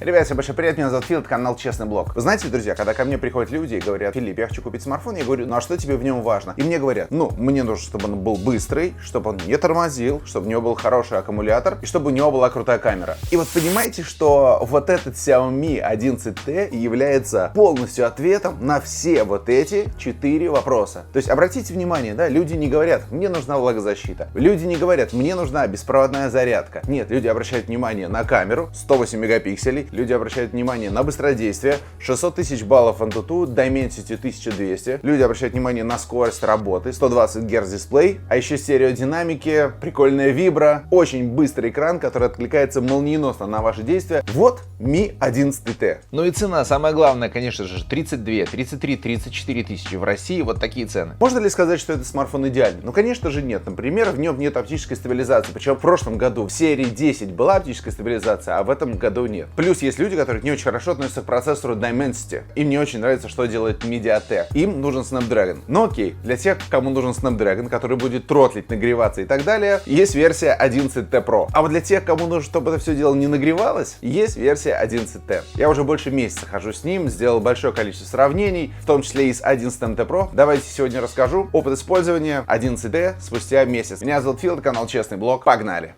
Ребят, всем большой привет, меня зовут Фил, это канал Честный Блог. Вы знаете, друзья, когда ко мне приходят люди и говорят: Филипп, я хочу купить смартфон, я говорю: ну а что тебе в нем важно? И мне говорят: ну, мне нужно, чтобы он был быстрый, чтобы он не тормозил, чтобы у него был хороший аккумулятор и чтобы у него была крутая камера. И вот понимаете, что вот этот Xiaomi 11T является полностью ответом на все вот эти 4 вопроса. То есть обратите внимание, да, люди не говорят: мне нужна влагозащита. Люди не говорят: мне нужна беспроводная зарядка. Нет, люди обращают внимание на камеру 108 мегапикселей, люди обращают внимание на быстродействие, 600 тысяч баллов Antutu, Dimensity 1200, люди обращают внимание на скорость работы, 120 Гц дисплей, а еще стереодинамики, прикольная вибра, очень быстрый экран, который откликается молниеносно на ваши действия. Вот Mi 11T. Ну и цена, самое главное, конечно же, 32, 33, 34 тысячи в России, вот такие цены. Можно ли сказать, что этот смартфон идеальный? Ну, конечно же, нет. Например, в нем нет оптической стабилизации. Причем в прошлом году в серии 10 была оптическая стабилизация, а в этом году нет. Плюс есть люди, которые не очень хорошо относятся к процессору Dimensity. Им не очень нравится, что делает MediaTek. Им нужен Snapdragon. Но окей, для тех, кому нужен Snapdragon, который будет тротлить, нагреваться и так далее, есть версия 11T Pro. А вот для тех, кому нужно, чтобы это все дело не нагревалось, есть версия 11T. Я уже больше месяца хожу с ним, сделал большое количество сравнений, в том числе и с 11T Pro. Давайте сегодня расскажу опыт использования 11T спустя месяц. Меня зовут Фил, это канал Честный Блог. Погнали!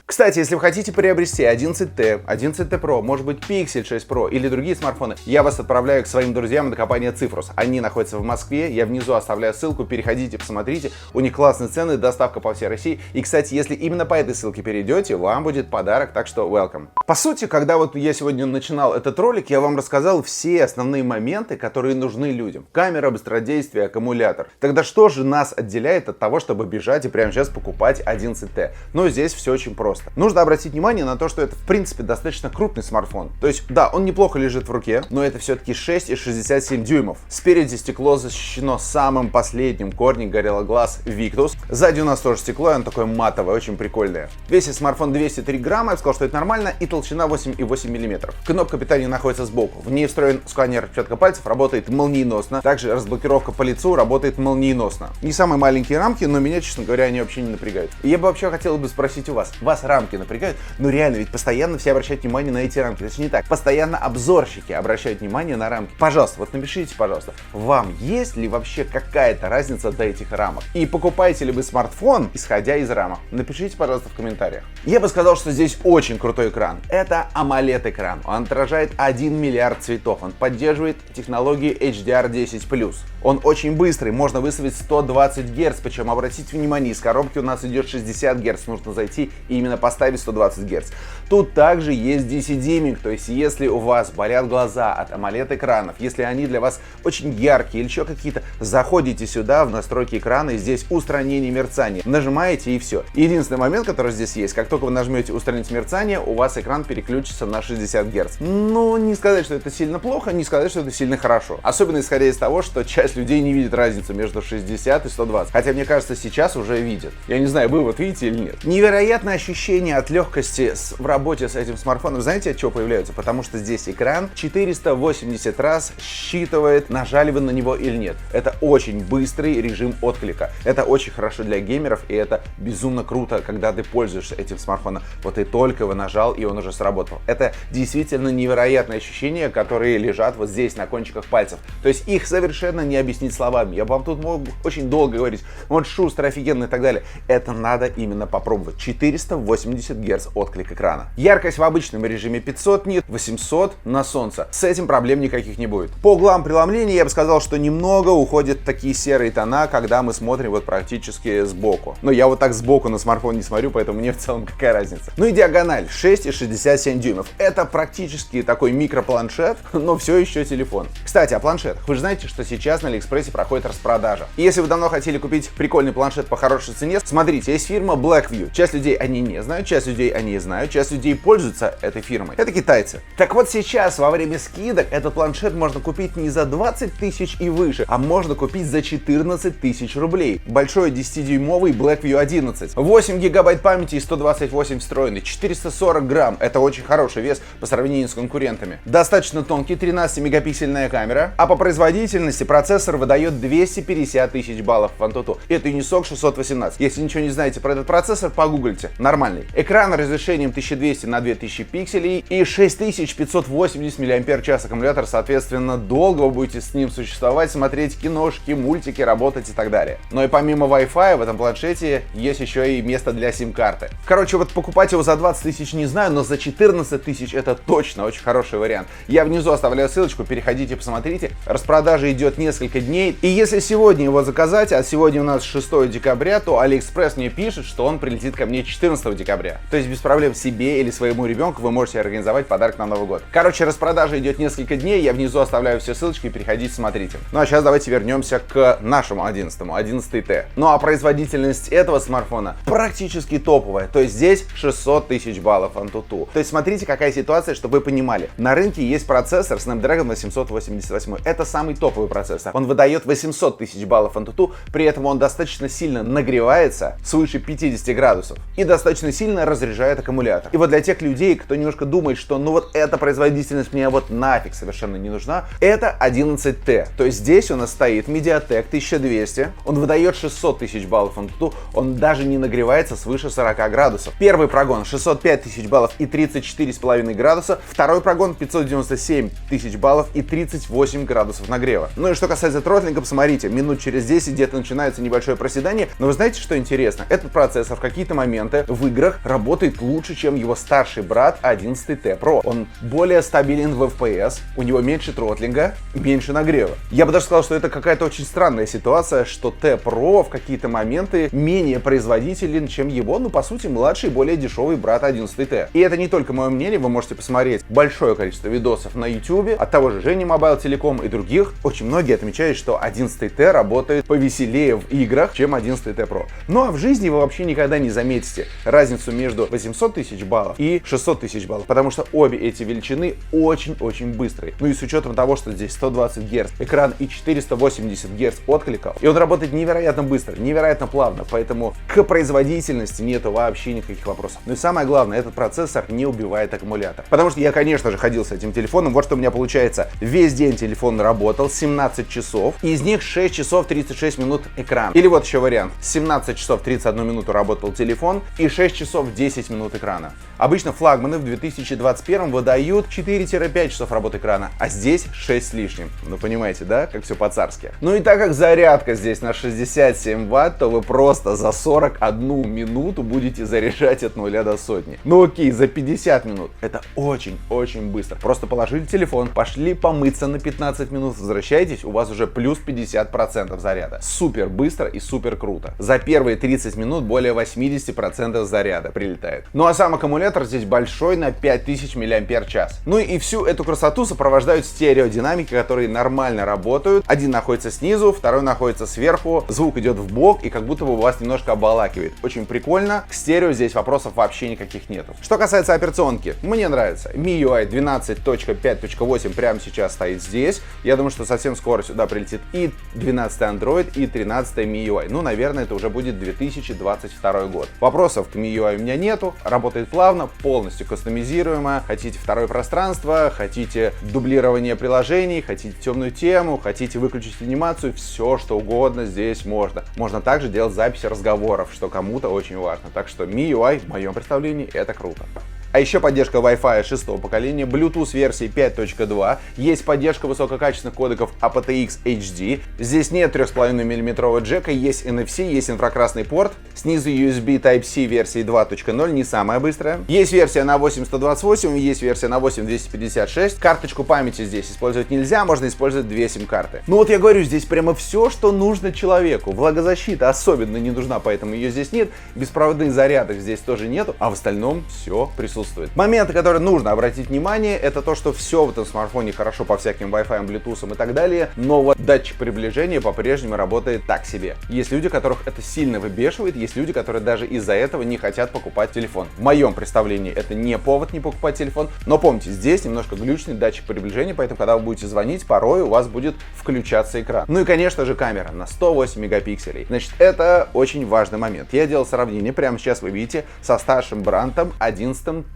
Кстати, если вы хотите приобрести 11T, 11T Pro, может быть Pixel 6 Pro или другие смартфоны, я вас отправляю к своим друзьям до компании Цифрус. Они находятся в Москве, я внизу оставляю ссылку, переходите, посмотрите. У них классные цены, доставка по всей России. И, кстати, если именно по этой ссылке перейдете, вам будет подарок, так что welcome. По сути, когда вот я сегодня начинал этот ролик, я вам рассказал все основные моменты, которые нужны людям. Камера, быстродействие, аккумулятор. Тогда что же нас отделяет от того, чтобы бежать и прямо сейчас покупать 11T? Ну, здесь все очень просто. Нужно обратить внимание на то, что это, в принципе, достаточно крупный смартфон. То есть, да, он неплохо лежит в руке, но это все-таки 6,67 дюймов. Спереди стекло защищено самым последним Corning Gorilla Glass Victus. Сзади у нас тоже стекло, и оно такое матовое, очень прикольное. Весит смартфон 203 грамма, я бы сказал, что это нормально, и толщина 8,8 мм. Кнопка питания находится сбоку. В ней встроен сканер отпечатка пальцев, работает молниеносно. Также разблокировка по лицу работает молниеносно. Не самые маленькие рамки, но меня, честно говоря, они вообще не напрягают. И я бы вообще хотел спросить у вас рамки напрягают? Ну реально, ведь постоянно все обращают внимание на эти рамки. Точнее не так, постоянно обзорщики обращают внимание на рамки. Пожалуйста, вот напишите, пожалуйста, вам есть ли вообще какая-то разница до этих рамок? И покупаете ли вы смартфон, исходя из рамок? Напишите, пожалуйста, в комментариях. Я бы сказал, что здесь очень крутой экран. Это AMOLED экран. Он отражает 1 миллиард цветов. Он поддерживает технологию HDR10+. Он очень быстрый, можно выставить 120 Гц, причем обратите внимание, из коробки у нас идет 60 Гц, нужно зайти и именно поставить 120 Гц. Тут также есть DC-димминг, то есть если у вас болят глаза от AMOLED экранов, если они для вас очень яркие или еще какие-то, заходите сюда в настройки экрана и здесь устранение мерцания, нажимаете и все. Единственный момент, который здесь есть, как только вы нажмете устранить мерцание, у вас экран переключится на 60 Гц. Ну, не сказать, что это сильно плохо, не сказать, что это сильно хорошо. Особенно исходя из того, что часть людей не видит разницу между 60 и 120. Хотя, мне кажется, сейчас уже видят. Я не знаю, вы вот видите или нет. Невероятное ощущение от легкости в работе с этим смартфоном. Знаете, от чего появляются? Потому что здесь экран 480 раз считывает, нажали вы на него или нет. Это очень быстрый режим отклика. Это очень хорошо для геймеров, и это безумно круто, когда ты пользуешься этим смартфоном. Вот и только вы нажал, и он уже сработал. Это действительно невероятные ощущения, которые лежат вот здесь, на кончиках пальцев. То есть их совершенно не объяснить словами. Я вам тут могу очень долго говорить, вот шустро, офигенно и так далее. Это надо именно попробовать. 480 Гц отклик экрана. Яркость в обычном режиме 500 нит, 800 на солнце. С этим проблем никаких не будет. По углам преломления я бы сказал, что немного уходят такие серые тона, когда мы смотрим вот практически сбоку. Но я вот так сбоку на смартфон не смотрю, поэтому мне в целом какая разница. Ну и диагональ 6,67 дюймов. Это практически такой микропланшет, но все еще телефон. Кстати, о планшетах. Вы же знаете, что сейчас на Алиэкспрессе проходит распродажа. И если вы давно хотели купить прикольный планшет по хорошей цене, смотрите, есть фирма Blackview. Часть людей они не знают, часть людей они знают, часть людей пользуются этой фирмой. Это китайцы. Так вот сейчас, во время скидок, этот планшет можно купить не за 20 тысяч и выше, а можно купить за 14 тысяч рублей. Большой 10-дюймовый Blackview 11. 8 гигабайт памяти и 128 встроенный. 440 грамм. Это очень хороший вес по сравнению с конкурентами. Достаточно тонкий 13-мегапиксельная камера. А по производительности процессор процессор выдает 250 тысяч баллов в Antutu. Это Unisoc 618. Если ничего не знаете про этот процессор, погуглите. Нормальный. Экран разрешением 1200 на 2000 пикселей и 6580 мАч аккумулятор. Соответственно, долго вы будете с ним существовать, смотреть киношки, мультики, работать и так далее. Но и помимо Wi-Fi в этом планшете есть еще и место для сим-карты. Короче, вот покупать его за 20 тысяч не знаю, но за 14 тысяч это точно очень хороший вариант. Я внизу оставляю ссылочку, переходите, посмотрите. Распродажа идет несколько дней. И если сегодня его заказать, а сегодня у нас 6 декабря, то AliExpress мне пишет, что он прилетит ко мне 14 декабря. То есть без проблем себе или своему ребенку вы можете организовать подарок на Новый год. Короче, распродажа идет несколько дней. Я внизу оставляю все ссылочки, переходите, смотрите. Ну а сейчас давайте вернемся к нашему 11T. Ну а производительность этого смартфона практически топовая. То есть здесь 600 тысяч баллов Antutu. То есть смотрите, какая ситуация, чтобы вы понимали. На рынке есть процессор Snapdragon 888. Это самый топовый процессор. Он выдает 800 тысяч баллов Antutu, при этом он достаточно сильно нагревается, свыше 50 градусов, и достаточно сильно разряжает аккумулятор. И вот для тех людей, кто немножко думает, что ну вот эта производительность мне вот нафиг совершенно не нужна, это 11T. То есть здесь у нас стоит MediaTek 1200, он выдает 600 тысяч баллов Antutu, он даже не нагревается свыше 40 градусов. Первый прогон 605 тысяч баллов и 34,5 градуса, второй прогон 597 тысяч баллов и 38 градусов нагрева. Ну и что касается тротлинга, посмотрите, минут через 10 где-то начинается небольшое проседание, но вы знаете, что интересно? Этот процессор в какие-то моменты в играх работает лучше, чем его старший брат 11T Pro. Он более стабилен в FPS, у него меньше тротлинга, меньше нагрева. Я бы даже сказал, что это какая-то очень странная ситуация, что T Pro в какие-то моменты менее производителен, чем его, ну по сути, младший, более дешевый брат 11T. И это не только мое мнение, вы можете посмотреть большое количество видосов на YouTube от того же Жени Mobile Telecom и других. Очень многие отмечают, что 11T работает повеселее в играх, чем 11T Pro. Ну а в жизни вы вообще никогда не заметите разницу между 800 тысяч баллов и 600 тысяч баллов, потому что обе эти величины очень-очень быстрые. Ну и с учетом того, что здесь 120 Гц экран и 480 Гц откликов, и он работает невероятно быстро, невероятно плавно, поэтому к производительности нету вообще никаких вопросов. Ну и самое главное, этот процессор не убивает аккумулятор. Потому что я, конечно же, ходил с этим телефоном, вот что у меня получается. Весь день телефон работал, 17 часов, из них 6 часов 36 минут экран. Или вот еще вариант, 17 часов 31 минуту работал телефон и 6 часов 10 минут экрана. Обычно флагманы в 2021 выдают 4-5 часов работы экрана, а здесь 6 с лишним. Ну понимаете, да, как все по-царски. Ну и так как зарядка здесь на 67 Вт, то вы просто за 41 минуту будете заряжать от 0 до сотни. Ну окей, за 50 минут. Это очень-очень быстро. Просто положили телефон, пошли помыться на 15 минут, возвращайтесь, у вас уже плюс 50% заряда. Супер быстро и супер круто. За первые 30 минут более 80% заряда прилетает. Ну а сам аккумулятор здесь большой, на 5000 мАч. Ну и всю эту красоту сопровождают стереодинамики, которые нормально работают. Один находится снизу, второй находится сверху. Звук идет в бок и как будто бы вас немножко обволакивает. Очень прикольно. К стерео здесь вопросов вообще никаких нету. Что касается операционки, мне нравится. MIUI 12.5.8 прямо сейчас стоит здесь. Я думаю, что совсем скоро сюда прилетит и 12 Android, и 13 MIUI. Ну, наверное, это уже будет 2022 год. Вопросов к MIUI у меня нету. Работает плавно, полностью кастомизируемо. Хотите второе пространство, хотите дублирование приложений, хотите темную тему, хотите выключить анимацию, все что угодно здесь можно. Можно также делать записи разговоров, что кому-то очень важно. Так что MIUI, в моем представлении, это круто. А еще поддержка Wi-Fi 6 поколения, Bluetooth версии 5.2, есть поддержка высококачественных кодеков aptX HD, здесь нет 3,5 мм джека, есть NFC, есть инфракрасный порт, снизу USB Type-C версии 2.0, не самая быстрая. Есть версия на 8128, есть версия на 8256, карточку памяти здесь использовать нельзя, можно использовать 2 сим-карты. Ну вот я говорю, здесь прямо все, что нужно человеку. Влагозащита особенно не нужна, поэтому ее здесь нет, беспроводных зарядок здесь тоже нету, а в остальном все присутствует. Моменты, которые нужно обратить внимание, это то, что все в этом смартфоне хорошо по всяким Wi-Fi, Bluetooth и так далее, но вот датчик приближения по-прежнему работает так себе. Есть люди, которых это сильно выбешивает, есть люди, которые даже из-за этого не хотят покупать телефон. В моем представлении это не повод не покупать телефон, но помните, здесь немножко глючный датчик приближения, поэтому когда вы будете звонить, порой у вас будет включаться экран. Ну и, конечно же, камера на 108 мегапикселей. Значит, это очень важный момент. Я делал сравнение, прямо сейчас вы видите, со старшим брендом 11T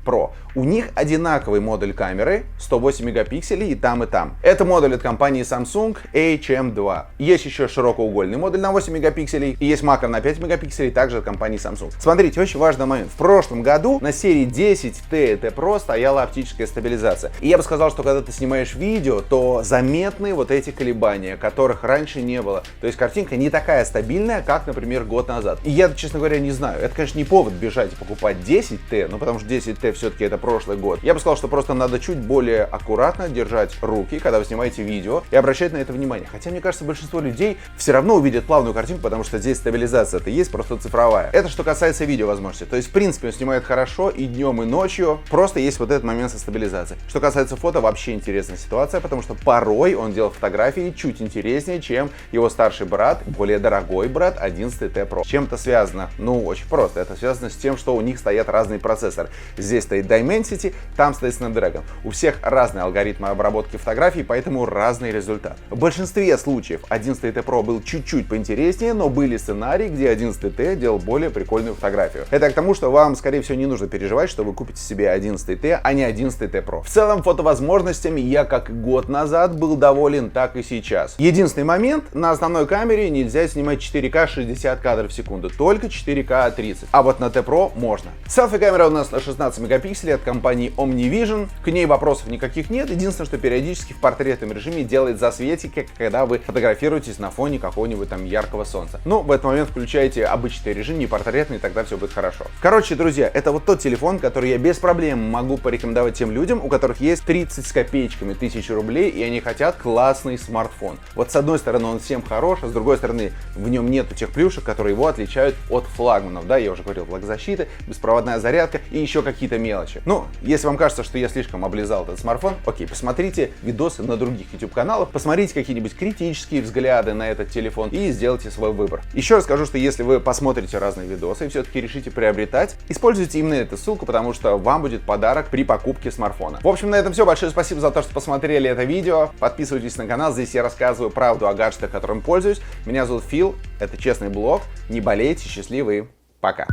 Pro. У них одинаковый модуль камеры, 108 мегапикселей и там, и там. Это модуль от компании Samsung HM2. Есть еще широкоугольный модуль на 8 мегапикселей, и есть макро на 5 мегапикселей, также от компании Samsung. Смотрите, очень важный момент. В прошлом году на серии 10T и T Pro стояла оптическая стабилизация. И я бы сказал, что когда ты снимаешь видео, то заметны вот эти колебания, которых раньше не было. То есть картинка не такая стабильная, как, например, год назад. И я, честно говоря, не знаю. Это, конечно, не повод бежать и покупать 10T, ну потому что 10T все-таки это прошлый год. Я бы сказал, что просто надо чуть более аккуратно держать руки, когда вы снимаете видео, и обращать на это внимание. Хотя, мне кажется, большинство людей все равно увидят плавную картинку, потому что здесь стабилизация-то есть, просто цифровая. Это что касается видео возможностей. То есть, в принципе, он снимает хорошо и днем, и ночью. Просто есть вот этот момент со стабилизацией. Что касается фото, вообще интересная ситуация, потому что порой он делал фотографии чуть интереснее, чем его старший брат, более дорогой брат 11T Pro. С чем это связано? Ну, очень просто. Это связано с тем, что у них стоят разные процессоры. Здесь стоит Dimensity, там стоит Snapdragon. У всех разные алгоритмы обработки фотографий, поэтому разный результат. В большинстве случаев 11T Pro был чуть-чуть поинтереснее, но были сценарии, где 11T делал более прикольную фотографию. Это к тому, что вам, скорее всего, не нужно переживать, что вы купите себе 11T, а не 11T Pro. В целом, фотовозможностями я как и год назад был доволен, так и сейчас. Единственный момент, на основной камере нельзя снимать 4К 60 кадров в секунду, только 4К 30. А вот на T Pro можно. Селфи-камера у нас на 16 мегапикселей от компании OmniVision. К ней вопросов никаких нет. Единственное, что периодически в портретном режиме делает засветики, когда вы фотографируетесь на фоне какого-нибудь там яркого солнца. Но в этот момент включаете обычный режим, не портретный, и тогда все будет хорошо. Короче, друзья, это вот тот телефон, который я без проблем могу порекомендовать тем людям, у которых есть 30 с копеечками тысяч рублей, и они хотят классный смартфон. Вот с одной стороны он всем хорош, а с другой стороны в нем нету тех плюшек, которые его отличают от флагманов. Да, я уже говорил, влагозащита, беспроводная зарядка и еще какие-то мелочи. Ну, если вам кажется, что я слишком облизал этот смартфон, окей, посмотрите видосы на других YouTube-каналах, посмотрите какие-нибудь критические взгляды на этот телефон и сделайте свой выбор. Еще раз скажу, что если вы посмотрите разные видосы и все-таки решите приобретать, используйте именно эту ссылку, потому что вам будет подарок при покупке смартфона. В общем, на этом все. Большое спасибо за то, что посмотрели это видео. Подписывайтесь на канал, здесь я рассказываю правду о гаджетах, которым пользуюсь. Меня зовут Фил, это Честный блог. Не болейте, счастливы, пока.